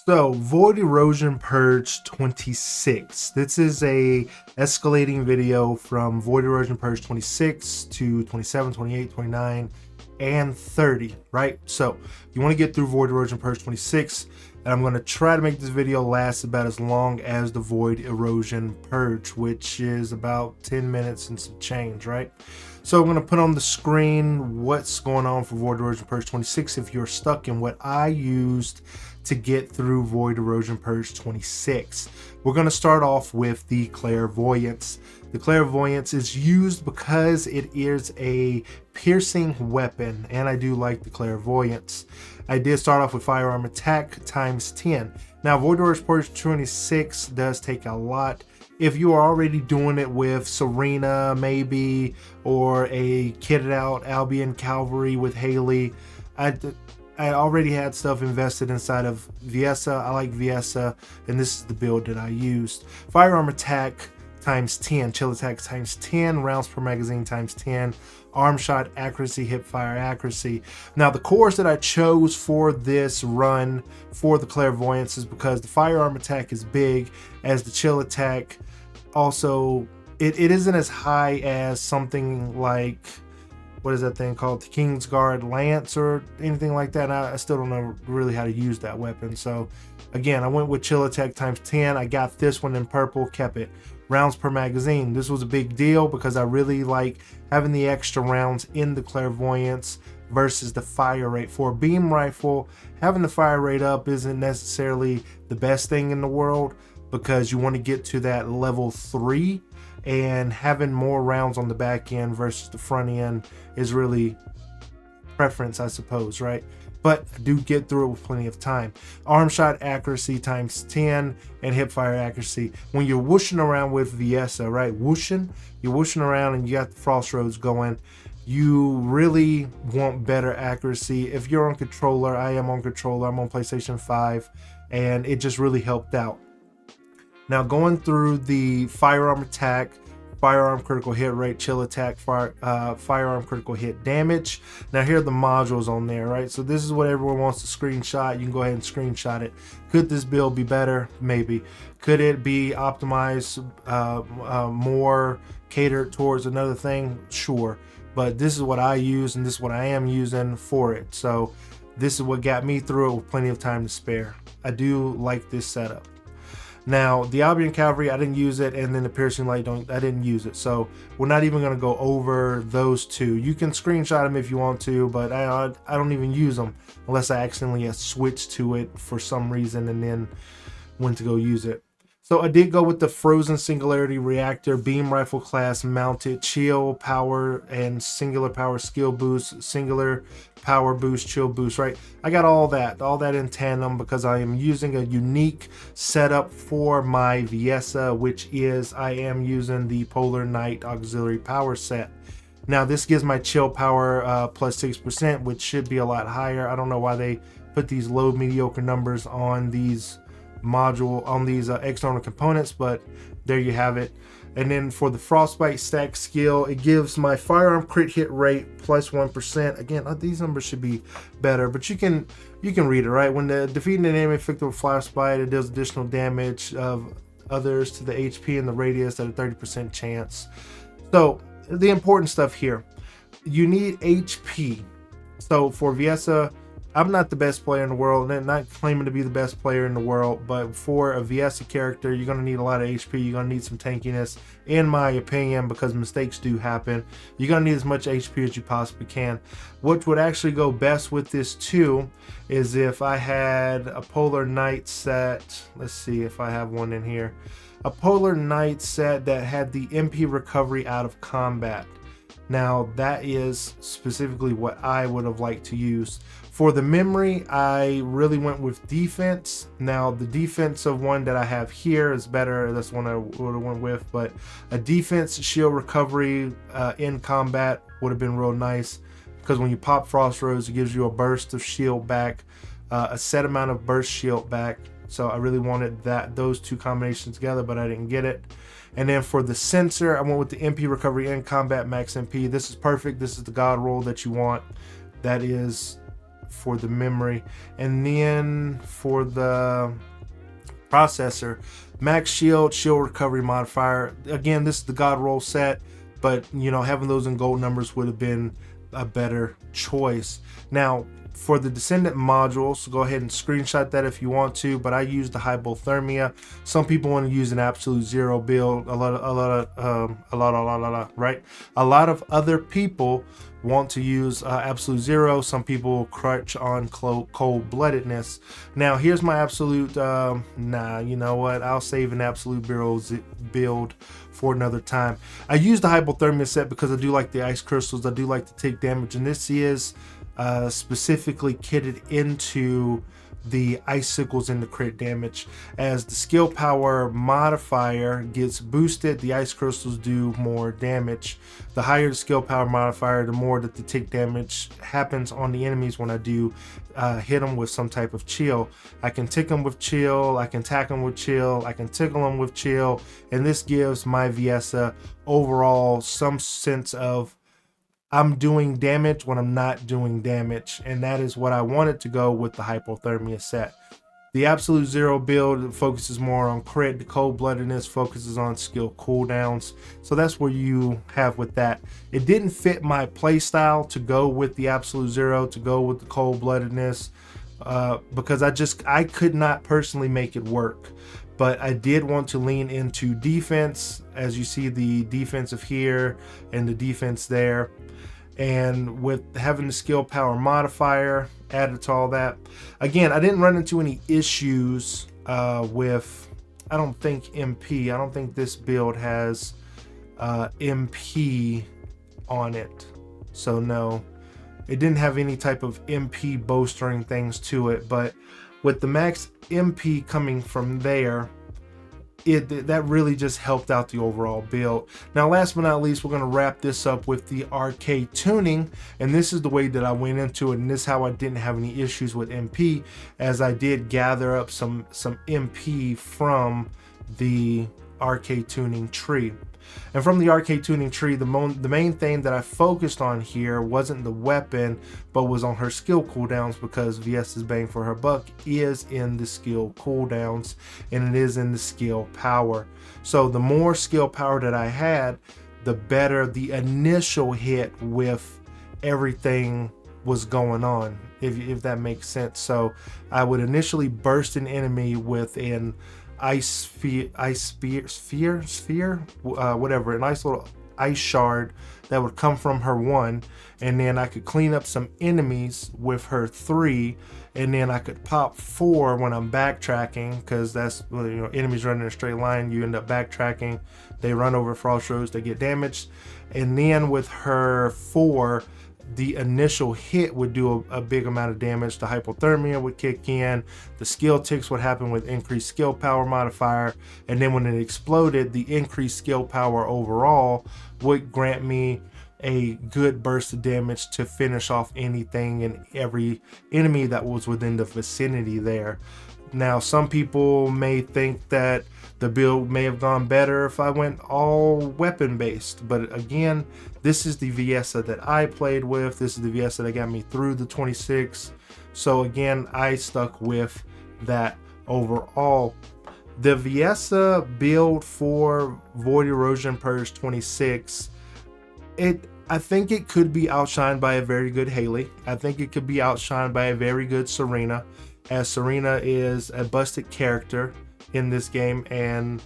So, Void Erosion Purge 26. This is a escalating video from Void Erosion Purge 26 to 27, 28, 29, and 30, right? So, you want to get through Void Erosion Purge 26, and I'm going to try to make this video last about as long as the Void Erosion Purge, which is about 10 minutes and some change, right? So I'm going to put on the screen what's going on for Void Erosion Purge 26 if you're stuck in what I used to get through Void Erosion Purge 26. We're going to start off with the Clairvoyance. The Clairvoyance is used because it is a piercing weapon, and I do like the Clairvoyance. I did start off with Firearm Attack times 10. Now, Void Erosion Purge 26 does take a lot. If you are already doing it with Serena, maybe, or a kitted out Albion Cavalry with Haley, I already had stuff invested inside of Viessa. I like Viessa, and this is the build that I used. Firearm Attack times 10, Chill Attack times 10, rounds per magazine times 10, arm shot accuracy, hip fire accuracy. Now, the cores that I chose for this run for the Clairvoyance is because the Firearm Attack is big, as the Chill Attack also, it isn't as high as something like, what is that thing called, the Kingsguard Lance or anything like that. I still don't know really how to use that weapon. So again, I went with Chill Attack times 10. I got this one in purple, kept it. Rounds per magazine. This was a big deal because I really like having the extra rounds in the Clairvoyance versus the fire rate. For a beam rifle, having the fire rate up isn't necessarily the best thing in the world, because you want to get to that level 3, and having more rounds on the back end versus the front end is really preference, I suppose, right? But I do get through it with plenty of time. Arm shot accuracy times 10 and hip fire accuracy. When you're whooshing around with Viessa, right? You're whooshing around and you got the frost roads going. You really want better accuracy. If you're on controller, I am on controller. I'm on PlayStation 5, and it just really helped out. Now, going through the Firearm Attack, Firearm Critical Hit Rate, Chill Attack, Firearm Critical Hit Damage. Now, here are the modules on there, right? So this is what everyone wants to screenshot. You can go ahead and screenshot it. Could this build be better? Maybe. Could it be optimized, more catered towards another thing? Sure. But this is what I use, and this is what I am using for it. So this is what got me through it with plenty of time to spare. I do like this setup. Now, the Albion Cavalry, I didn't use it, and then the Piercing Light, I didn't use it. So we're not even going to go over those two. You can screenshot them if you want to, but I don't even use them unless I accidentally switched to it for some reason and then went to go use it. So I did go with the Frozen Singularity Reactor, Beam Rifle class mounted, Chill Power and Singular Power Skill Boost, Singular Power Boost, Chill Boost, right? I got all that in tandem because I am using a unique setup for my Viessa, which is I am using the Polar Knight Auxiliary Power set. Now, this gives my Chill Power plus 6%, which should be a lot higher. I don't know why they put these low mediocre numbers on these external components, but there you have it. And then for the Frostbite stack skill, it gives my firearm crit hit rate plus 1%. Again, these numbers should be better, but you can read it, right? When defeating an enemy inflicted with Frostbite, it does additional damage of others to the HP and the radius at a 30% chance. So the important stuff here, you need HP. So for Viessa, I'm not the best player in the world, and not claiming to be the best player in the world, but for a Viessa character, you're going to need a lot of HP. You're going to need some tankiness, in my opinion, because mistakes do happen. You're going to need as much HP as you possibly can. What would actually go best with this too is if I had a Polar Knight set. Let's see if I have one in here. A Polar Knight set that had the MP recovery out of combat. Now, that is specifically what I would have liked to use. For the memory, I really went with defense. Now, the defensive one that I have here is better. That's one I would have went with. But a defense shield recovery in combat would have been real nice, because when you pop Frost Rose, it gives you a burst of shield back, a set amount of burst shield back. So I really wanted those two combinations together, but I didn't get it. And then for the sensor, I went with the MP recovery in combat max MP. This is perfect. This is the god roll that you want. That is for the memory. And then for the processor, max shield recovery modifier. Again, this is the god roll set, but you know, having those in gold numbers would have been a better choice. Now for the Descendant modules, go ahead and screenshot that if you want to, but I use the hypothermia. Some people want to use an absolute zero build. A lot of other people want to use absolute zero. Some people crutch on cold-bloodedness. Now here's my absolute you know what, I'll save an absolute build for another time. I use the hypothermia set because I do like the ice crystals. I do like to take damage, and this is specifically kitted into the icicles and the crit damage. As the skill power modifier gets boosted, the ice crystals do more damage. The higher the skill power modifier, the more that the tick damage happens on the enemies when I do hit them with some type of chill. I can tick them with chill, I can tack them with chill, I can tickle them with chill, and this gives my Viessa overall some sense of I'm doing damage when I'm not doing damage, and that is what I wanted to go with the hypothermia set. The absolute zero build focuses more on crit. The cold-bloodedness focuses on skill cooldowns, so that's where you have with that. It didn't fit my playstyle to go with the absolute zero, to go with the cold-bloodedness, because I could not personally make it work. But I did want to lean into defense, as you see the defensive here and the defense there. And with having the skill power modifier added to all that, again, I didn't run into any issues with, I don't think MP. I don't think this build has MP on it. So no, it didn't have any type of MP bolstering things to it. But with the max MP coming from there, that really just helped out the overall build. Now last but not least, we're going to wrap this up with the arcade tuning, and this is the way that I went into it, and this is how I didn't have any issues with MP, as I did gather up some MP from the arcade tuning tree. And from the arcade tuning tree, the main thing that I focused on here wasn't the weapon, but was on her skill cooldowns, because Viessa's bang for her buck is in the skill cooldowns, and it is in the skill power. So the more skill power that I had, the better the initial hit with everything was going on, if that makes sense. So I would initially burst an enemy with an ice sphere, whatever, a nice little ice shard that would come from her 1, and then I could clean up some enemies with her 3, and then I could pop 4 when I'm backtracking, because that's, you know, enemies running in a straight line, you end up backtracking, they run over frost roads, they get damaged. And then with her 4, the initial hit would do a big amount of damage. The hypothermia would kick in, the skill ticks would happen with increased skill power modifier, and then when it exploded, the increased skill power overall would grant me a good burst of damage to finish off anything and every enemy that was within the vicinity there. Now some people may think that the build may have gone better if I went all weapon based, but again, this is the Viessa that I played with. This is the Viessa that got me through the 26. So again, I stuck with that overall. The Viessa build for Void Erosion Purge 26, I think it could be outshined by a very good Haley. I think it could be outshined by a very good Serena, as Serena is a busted character in this game, and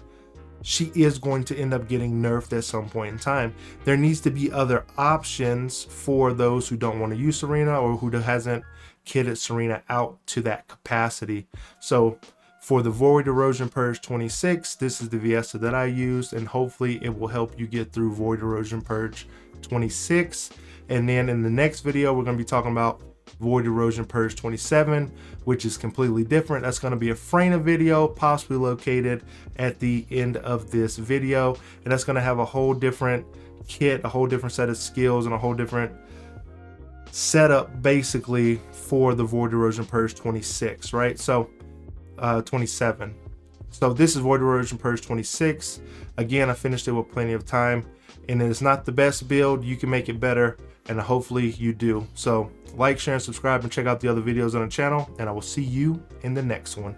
she is going to end up getting nerfed at some point in time. There needs to be other options for those who don't want to use Serena, or who hasn't kitted Serena out to that capacity. So for the Void Erosion Purge 26, this is the Viessa that I used, and hopefully it will help you get through Void Erosion Purge 26. And then in the next video, we're going to be talking about Void Erosion Purge 27, which is completely different. That's going to be a Freyna video, possibly located at the end of this video, and that's going to have a whole different kit, a whole different set of skills, and a whole different setup basically for the Void Erosion Purge 26, right? So 27. So this is Void Erosion Purge 26. Again, I finished it with plenty of time. and it's not the best build, you can make it better, and hopefully you do. So like, share, and subscribe, and check out the other videos on the channel, and I will see you in the next one.